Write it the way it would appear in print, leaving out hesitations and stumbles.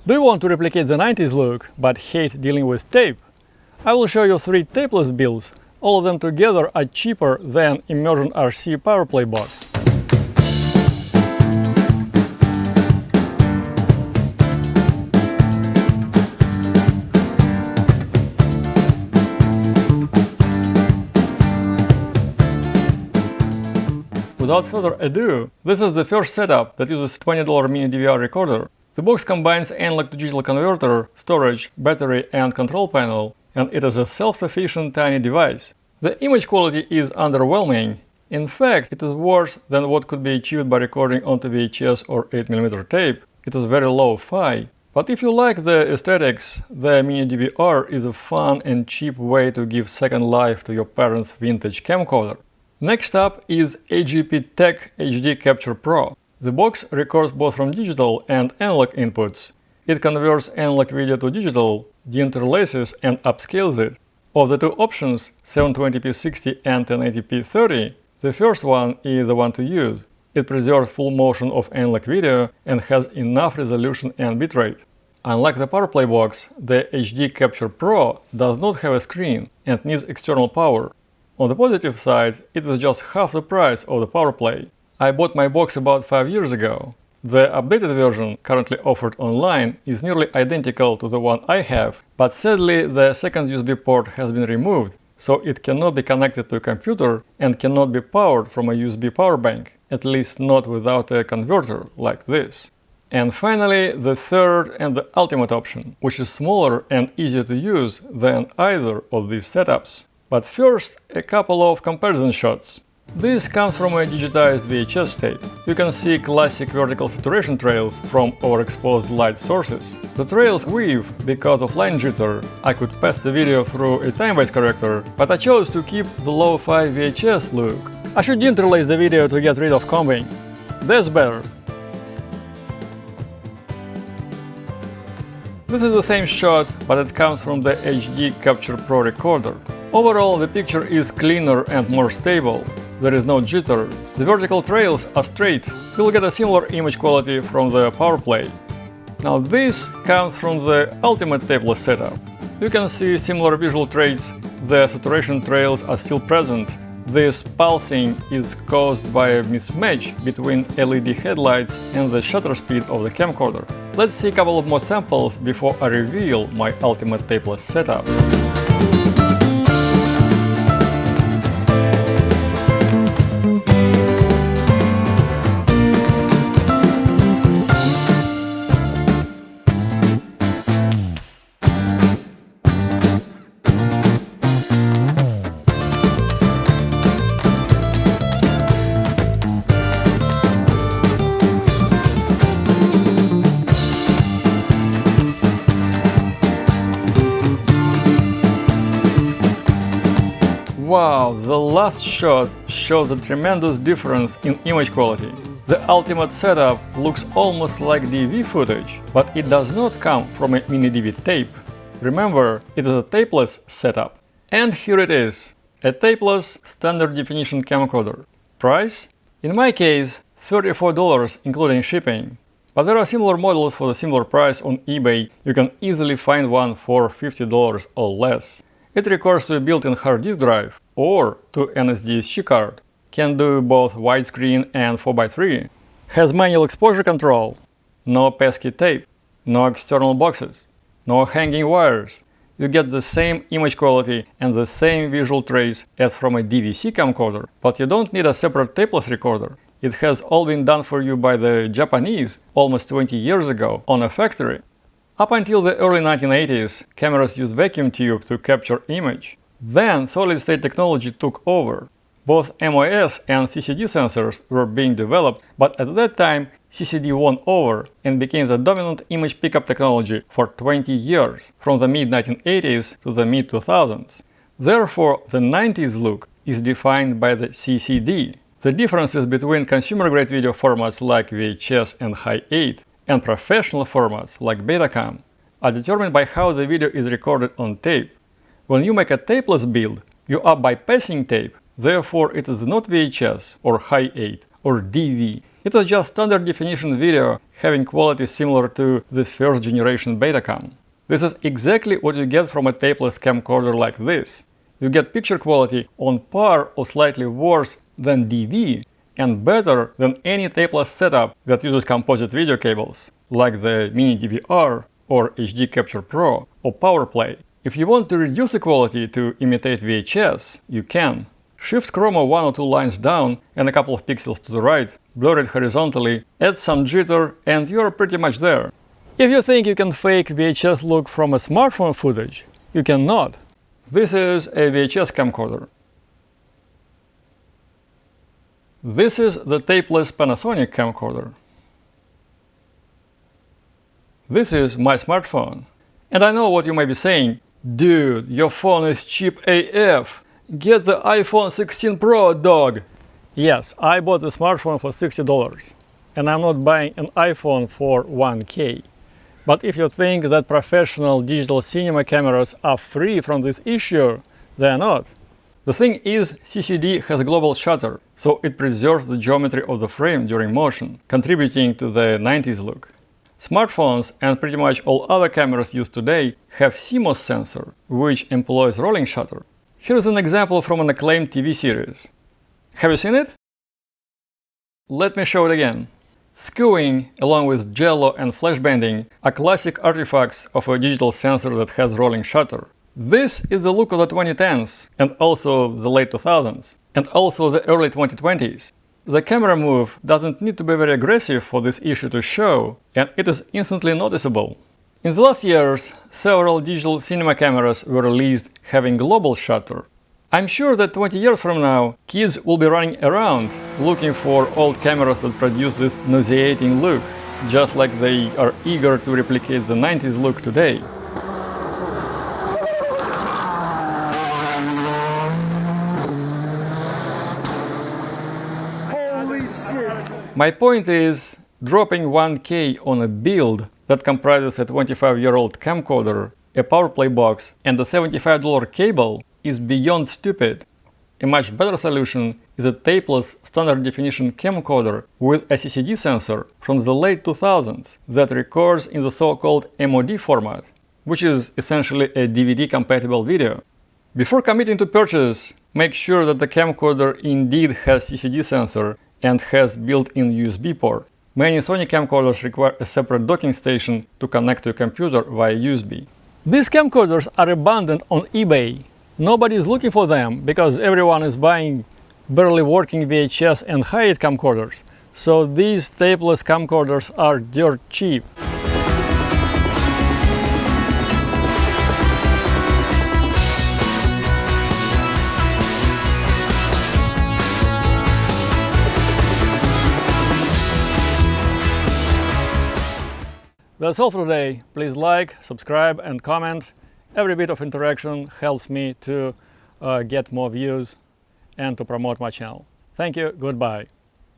Do you want to replicate the 90s look, but hate dealing with tape? I will show you 3 tapeless builds. All of them together are cheaper than Immersion RC PowerPlay box. Without further ado, this is the first setup that uses $20 mini DVR recorder. The box combines analog to digital converter, storage, battery and control panel, and it is a self-sufficient tiny device. The image quality is underwhelming. In fact, it is worse than what could be achieved by recording onto VHS or 8mm tape. It is very low-fi. But if you like the aesthetics, the mini DVR is a fun and cheap way to give second life to your parents' vintage camcorder. Next up is AGP Tech HD Capture Pro. The box records both from digital and analog inputs. It converts analog video to digital, deinterlaces and upscales it. Of the two options, 720p 60 and 1080p 30, the first one is the one to use. It preserves full motion of analog video and has enough resolution and bitrate. Unlike the PowerPlay box, the HD Capture Pro does not have a screen and needs external power. On the positive side, it is just half the price of the PowerPlay. I bought my box about 5 years ago. The updated version, currently offered online, is nearly identical to the one I have, but sadly the second USB port has been removed, so it cannot be connected to a computer and cannot be powered from a USB power bank, at least not without a converter like this. And finally, the third and the ultimate option, which is smaller and easier to use than either of these setups. But first, a couple of comparison shots. This comes from a digitized VHS tape. You can see classic vertical saturation trails from overexposed light sources. The trails weave because of line jitter. I could pass the video through a time-based corrector, but I chose to keep the lo-fi VHS look. I should interlace the video to get rid of combing. That's better. This is the same shot, but it comes from the HD Capture Pro recorder. Overall, the picture is cleaner and more stable. There is no jitter. The vertical trails are straight. You'll get a similar image quality from the PowerPlay. Now this comes from the ultimate tapeless setup. You can see similar visual traits. The saturation trails are still present. This pulsing is caused by a mismatch between LED headlights and the shutter speed of the camcorder. Let's see a couple of more samples before I reveal my ultimate tapeless setup. Wow, the last shot shows a tremendous difference in image quality. The ultimate setup looks almost like DV footage, but it does not come from a mini DV tape. Remember, it is a tapeless setup. And here it is, a tapeless standard definition camcorder. Price? In my case, $34 including shipping. But there are similar models for the similar price on eBay. You can easily find one for $50 or less. It records to a built-in hard disk drive or to an SDSC card. Can do both widescreen and 4:3. Has manual exposure control. No pesky tape. No external boxes. No hanging wires. You get the same image quality and the same visual trace as from a DVC camcorder, but you don't need a separate tapeless recorder. It has all been done for you by the Japanese almost 20 years ago on a factory. Up until the early 1980s, cameras used vacuum tube to capture image. Then solid-state technology took over. Both MOS and CCD sensors were being developed, but at that time CCD won over and became the dominant image pickup technology for 20 years, from the mid-1980s to the mid-2000s. Therefore, the 90s look is defined by the CCD. The differences between consumer-grade video formats like VHS and Hi8 and professional formats like Betacam are determined by how the video is recorded on tape. When you make a tapeless build, you are bypassing tape, therefore it is not VHS or Hi8 or DV. It is just standard definition video having quality similar to the first generation Betacam. This is exactly what you get from a tapeless camcorder like this. You get picture quality on par or slightly worse than DV and better than any tapeless setup that uses composite video cables, like the Mini DVR or HD Capture Pro or PowerPlay. If you want to reduce the quality to imitate VHS, you can. Shift chroma 1 or 2 lines down and a couple of pixels to the right, blur it horizontally, add some jitter, and you're pretty much there. If you think you can fake VHS look from a smartphone footage, you cannot. This is a VHS camcorder. This is the tapeless Panasonic camcorder. This is my smartphone. And I know what you may be saying, dude, your phone is cheap AF. Get the iPhone 16 Pro, dog! Yes, I bought the smartphone for $60, and I'm not buying an iPhone for $1K. But if you think that professional digital cinema cameras are free from this issue, they are not. The thing is, CCD has a global shutter, so it preserves the geometry of the frame during motion, contributing to the 90s look. Smartphones and pretty much all other cameras used today have CMOS sensor, which employs rolling shutter. Here's an example from an acclaimed TV series. Have you seen it? Let me show it again. Skewing, along with jello and flash bending, are classic artifacts of a digital sensor that has rolling shutter. This is the look of the 2010s, and also the late 2000s, and also the early 2020s. The camera move doesn't need to be very aggressive for this issue to show, and it is instantly noticeable. In the last years, several digital cinema cameras were released having global shutter. I'm sure that 20 years from now, kids will be running around looking for old cameras that produce this nauseating look, just like they are eager to replicate the 90s look today. Holy shit! My point is, dropping $1K on a build that comprises a 25-year-old camcorder, a PowerPlay box, and a $75 cable is beyond stupid. A much better solution is a tapeless standard definition camcorder with a CCD sensor from the late 2000s that records in the so-called MOD format, which is essentially a DVD-compatible video. Before committing to purchase, make sure that the camcorder indeed has CCD sensor and has built-in USB port. Many Sony camcorders require a separate docking station to connect to a computer via USB. These camcorders are abundant on eBay. Nobody is looking for them because everyone is buying barely working VHS and hi-end camcorders. So these tapeless camcorders are dirt cheap. That's all for today. Please like, subscribe and comment. Every bit of interaction helps me to get more views and to promote my channel. Thank you, goodbye.